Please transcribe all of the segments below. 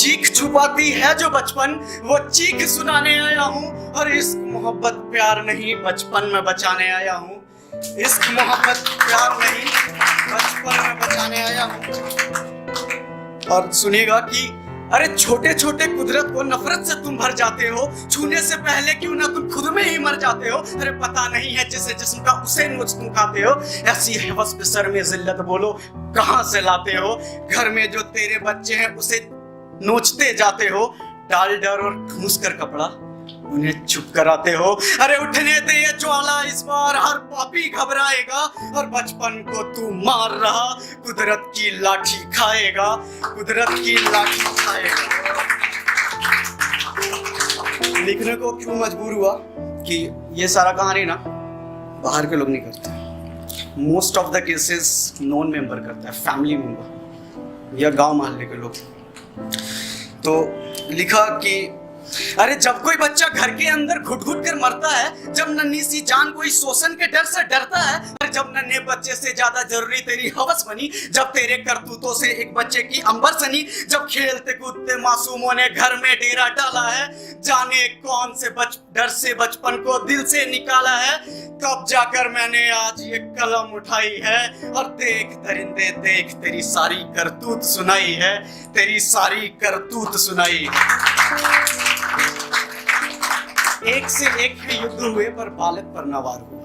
चीख छुपाती है जो बचपन, वो चीख सुनाने आया हूँ। और इश्क मोहब्बत प्यार नहीं बचपन में बचाने आया हूँ। इश्क मोहब्बत प्यार नहीं बचपन में बचाने आया हूँ। और सुनिएगा कि अरे छोटे छोटे कुदरत को नफरत से तुम भर जाते हो, छूने से पहले क्यों ना तुम खुद में ही मर जाते हो। अरे पता नहीं है जिसे जिस्म का उसे नोच तुम खाते हो। ऐसी हवस पे सर में जिल्लत बोलो कहां से लाते हो। घर में जो तेरे बच्चे हैं उसे नोचते जाते हो। डाल डर और ठूस कर कपड़ा उन्हें चुप कराते हो। अरे उठने दे ये ज्वाला, इस बार हर पापी घबराएगा। और बचपन को तू मार रहा, कुदरत की लाठी खाएगा, कुदरत की लाठी खाएगा। लिखने को क्यों मजबूर हुआ कि ये सारा कहानी ना बाहर के लोग नहीं करते। Most of the cases non member करता है, फैमिली मेंबर या गांव मोहल्ले के लोग। तो लिखा कि अरे जब कोई बच्चा घर के अंदर घुट घुट कर मरता है, जब नन्ही सी जान कोई शोषण के डर से डरता है, अरे जब नन्हे बच्चे से ज्यादा जरूरी तेरी हवस बनी, जब तेरे करतूतों से एक बच्चे की अंबर सनी, जब खेलते कूदते मासूमों ने घर में डेरा डाला है, जाने कौन से डर से बचपन को दिल से निकाला है, तब जाकर मैंने आज ये कलम उठाई है। और देख दरिंदे देख तेरी सारी करतूत सुनाई है, तेरी सारी करतूत सुनाई। एक से एक है युद्ध हुए पर बालक पर न वार हुआ।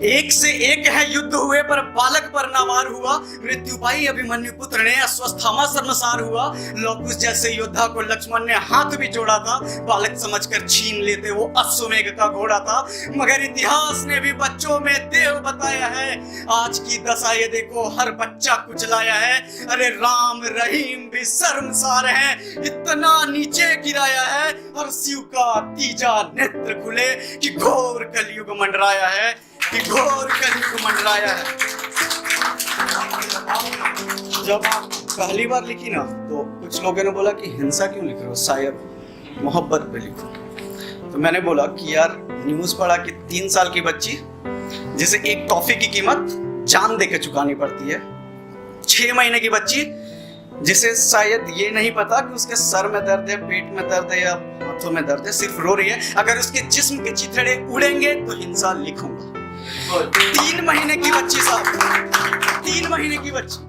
एक से एक है युद्ध हुए पर बालक पर न वार हुआ। मृत्यु पाई अभिमन्यु पुत्र ने, अश्वत्थामा शर्मसार हुआ। लौकुश जैसे योद्धा को लक्ष्मण ने हाथ भी जोड़ा था, बालक समझकर छीन लेते वो अश्वमेघ का घोड़ा था। मगर इतिहास ने भी बच्चों में देव बताया है, आज की दशा ये देखो हर बच्चा कुचलाया है। अरे राम रहीम भी शर्मसार है, इतना नीचे गिराया है। और शिव का तीजा नेत्र खुले कि घोर कलयुग मंडराया है, कि घोर कलयुग मंडराया है। जब पहली बार लिखी ना तो कुछ लोगों ने बोला कि हिंसा क्यों लिख रहे हो, शायद मोहब्बत पे लिखो। तो मैंने बोला कि यार न्यूज पढ़ा कि 3 साल की बच्ची जिसे एक टॉफी की कीमत जान देके चुकानी पड़ती है, 6 महीने की बच्ची जिसे शायद ये नहीं पता कि उसके सर में दर्द है, पेट में दर्द है या हाथों में दर्द है, सिर्फ रो रही है, अगर उसके जिस्म के चिथड़े उड़ेंगे तो हिंसा लिखूंगा। 3 महीने की बच्ची साहब, 3 महीने की बच्ची,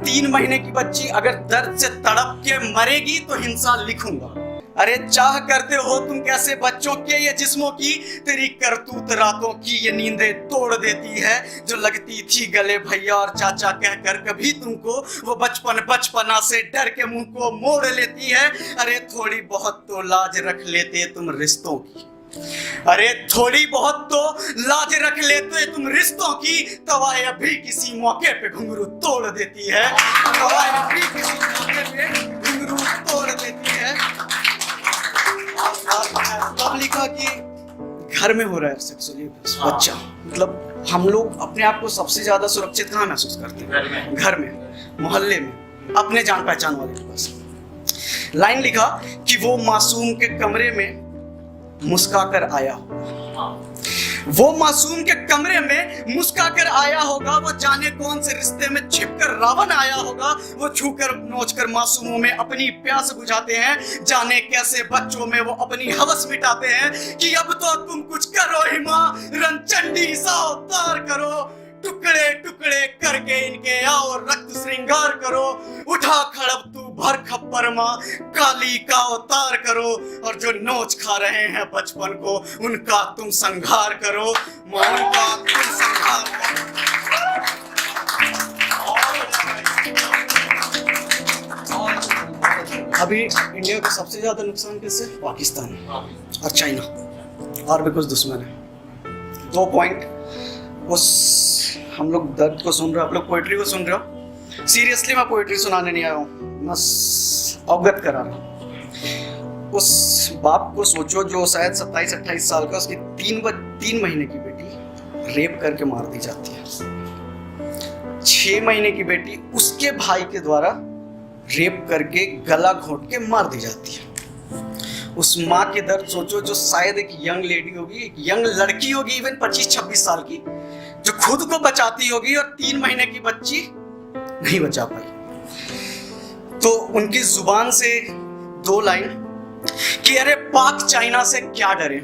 3 महीने की बच्ची अगर दर्द से तड़प के मरेगी तो हिंसा लिखूंगा। अरे चाह करते हो तुम कैसे बच्चों के ये जिस्मों की, तेरी करतूत रातों की ये नींदें तोड़ देती है। जो लगती थी गले भैया और चाचा कहकर कभी तुमको, वो बचपना से डर के मुंह को मोड़ लेती है। अरे थोड़ी बहुत तो लाज रख लेते तुम रिश्तों की, अरे थोड़ी बहुत तो लाज रख लेते तुम रिश्तों की। तवाए अभी किसी मौके पे घुंघरू तोड़ देती है, तवाए अभी किसी मौके पे घुंघरू तोड़ देती है। तब लिखा कि घर में हो रहा है सेक्सुअली बच्चा, मतलब हम लोग अपने आप को सबसे ज्यादा सुरक्षित कहाँ महसूस करते हैं? घर में, मोहल्ले में, अपने जान पहचान वाले के पास। लाइन लिखा कि वो मासूम के कमरे में मुस्काकर आया होगा, वो मासूम के कमरे में मुस्काकर आया होगा। वो जाने कौन से रिश्ते में छिपकर रावण आया होगा। वो छूकर नोचकर मासूमों में अपनी प्यास बुझाते हैं, जाने कैसे बच्चों में वो अपनी हवस मिटाते हैं। कि अब तो तुम कुछ करो ही माँ, रणचंडी सा अवतार करो, टुकड़े टुकड़े करके इनके आओ रक्त श्रृंगार करो। उठा खड़ब तू भर खप्पर माँ, काली का अवतार करो। और जो नोच खा रहे हैं बचपन को, उनका तुम संहार करो माँ, उनका तुम संहार करो। अभी इंडिया को सबसे ज्यादा नुकसान किससे? पाकिस्तान और चाइना, और भी कुछ दुश्मन है। 2 पॉइंट, उस हम लोग दर्द को सुन रहे हो, आप लोग पोएट्री को सुन रहे हो। सीरियसली मैं पोएट्री सुनाने नहीं आया हूँ, बस अवगत करा रहा हूँ। उस बाप को सोचो जो शायद 27-28 साल का, उसकी 3 महीने की बेटी रेप करके मार दी जाती है। 6 महीने की बेटी उसके भाई के द्वारा रेप करके गला घोंट के मार दी जाती है। उस माँ के दर्द सोचो जो शायद एक यंग लेडी होगी, एक यंग लड़की होगी, इवन 25-26 साल की, जो खुद को बचाती होगी और 3 महीने की बच्ची नहीं बचा पाई। तो उनकी जुबान से 2 लाइन कि अरे पाक चाइना से क्या डरे,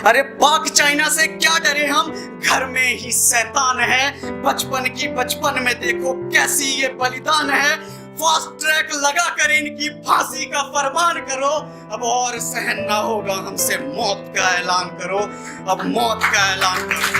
अरे पाक चाइना से क्या डरे हम, घर में ही शैतान है, बचपन की बचपन में देखो कैसी ये बलिदान है, फास्ट ट्रैक लगा कर इनकी फांसी का फरमान करो, अब और सहन ना होगा हमसे मौत का ऐलान करो, अब मौत का ऐलान करो।